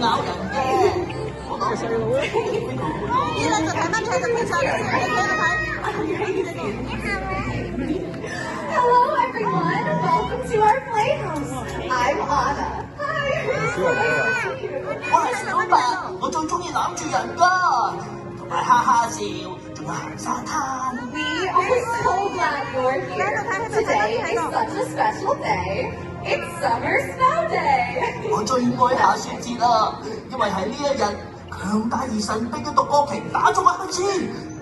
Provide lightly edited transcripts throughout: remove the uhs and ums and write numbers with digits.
咬人嘅。我講細路啊！呢兩就睇乜嘢就睇晒啦，你睇睇。Hello everyone, welcome to our playhouse. I'm Anna. Hi. 我係小白，我最中意攬住人㗎，同埋哈哈笑，仲有行沙灘。We are so glad you're here. Today is such a special day. It's Summer Snow Day. 我最愛下雪節啦，因為喺呢一日，強大而神秘嘅獨角鯨打咗個乞嗤，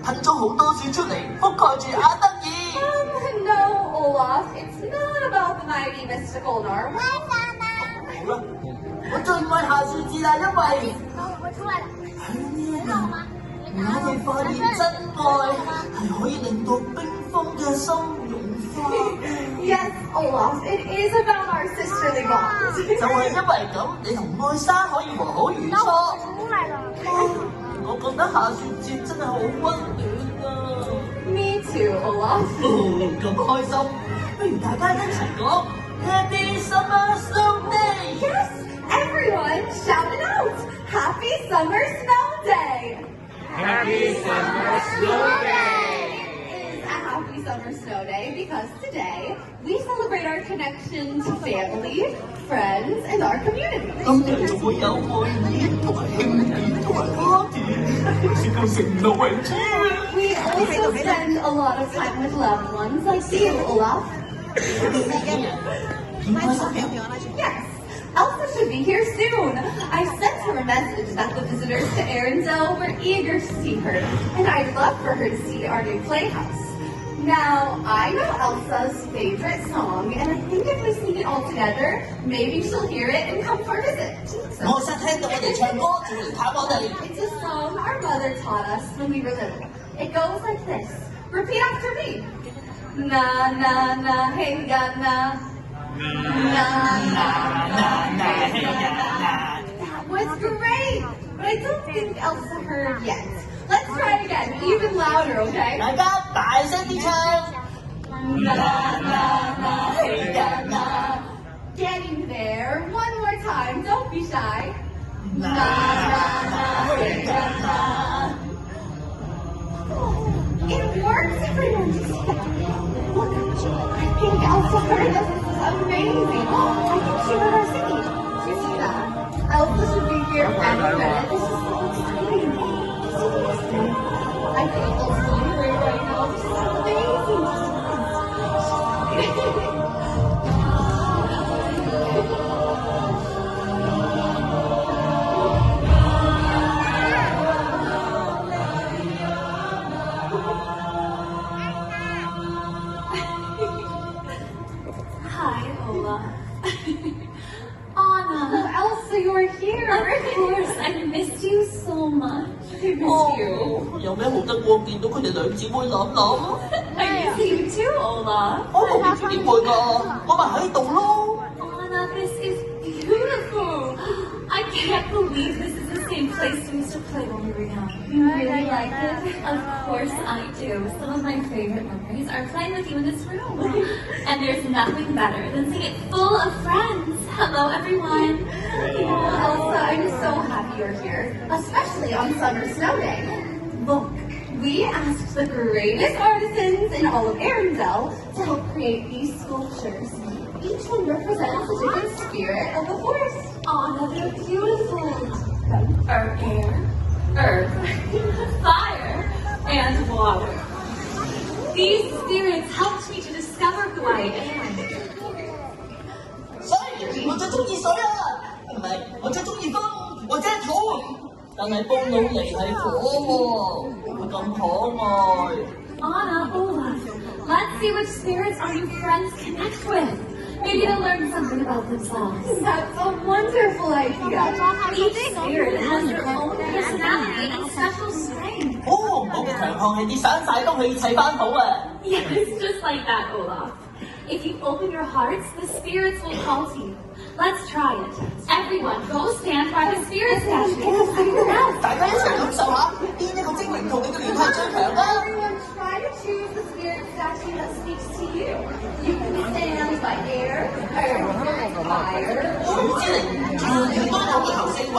噴咗好多雪出嚟，覆蓋住阿德爾。No, Olaf, it's not about the mighty mystical Norway. 好啦，我最愛下雪節啦，因為喺呢一日，我哋發現真愛係可以令到冰封嘅心融化。Yes, Olaf, it is about our sisterly bond. 就係因為咁，你同愛莎可以和好如初。我覺得下雪節真係好溫暖啊 Me too, Olaf. 咁開心，不如大家一齊講 Happy Summer Snow Day！ Yes, everyone shout it out! Happy Summer Snow Day! Happy Summer Snow Day! It is a happy summer snow day because today we celebrate our connection to family, friends, and our community. 今日仲會有愛意同埋慶典同埋 party， 説到成路為止。 We also spend a lot of time with loved ones like you, Olaf. 點開心嘅？ Yes, Elsa should be here soon. I sent her a message that the visitors to Arendelle were eager to see her, and I'd love for her to see our new playhouse. Now, I know Elsa's favorite song, and I think if we sing it all together, maybe she'll hear it and come for a visit. 我實聽到我哋唱歌，仲嚟探我哋。 It's a song our mother taught us when we were little. It goes like this. Repeat after me. Na na na hey ga na. Na na na hey ga na. That was great, but I don't think Elsa heard yet. Let's try it again, even louder, okay? 大家大聲啲唱。 Na na na hey ga na. Getting there. One more time. Don't be shy. Na na na hey ga na. It works, everyone. Look, I think Elsa heard us. This is amazing. I think she heard our singing. Do you see that? Elsa should be here any minute. This is so exciting. See this? I think Elsa's hearing right now. This is amazing. Hi, Ola. Anna, Oh, Elsa, you're here. of course, I missed you so much. I miss you. 有咩好得過見到佢哋兩姊妹攬攬？ I miss you too, Ola. 我冇唔知點會㗎，我咪喺度咯。 Anna, this is beautiful. I can't believe this is the same place we used to play when we were young. You really like it? Of course I do. Some of my favorite memories are playing with you in this room. And there's nothing better than seeing it full of friends. Hello, everyone. Oh, Elsa, I'm so happy you're here, especially on Summer Snow Day. Look, we asked the greatest artisans in all of Arendelle to help create these sculptures. Each one represents a different spirit of the forest. Anna, they're beautiful. Our air, earth, fire, and water. These spirits helped me to discover who I am. 所以我最中意水啊，唔係我最中意風或者土，但係布魯尼係火喎，佢咁可愛。 Anna, Olaf, let's see which spirits our new friends connect with. Maybe they'll learn something about themselves. That's a wonderful idea. Each spirit has their own personality and special strength. 哦，我嘅強項係跌散晒都可以砌翻好啊！ Yes, just like that, Olaf. If you open your hearts, the spirits will call to you. Let's try it. Everyone, go stand by the spirit statue. 大家一齊感受下邊一個精靈同你嘅聯繫最強啦！ Everyone try to choose the spirit statue that speaks to you. You can stand by air, earth, fire, 許之玲，樣樣都有個頭四位。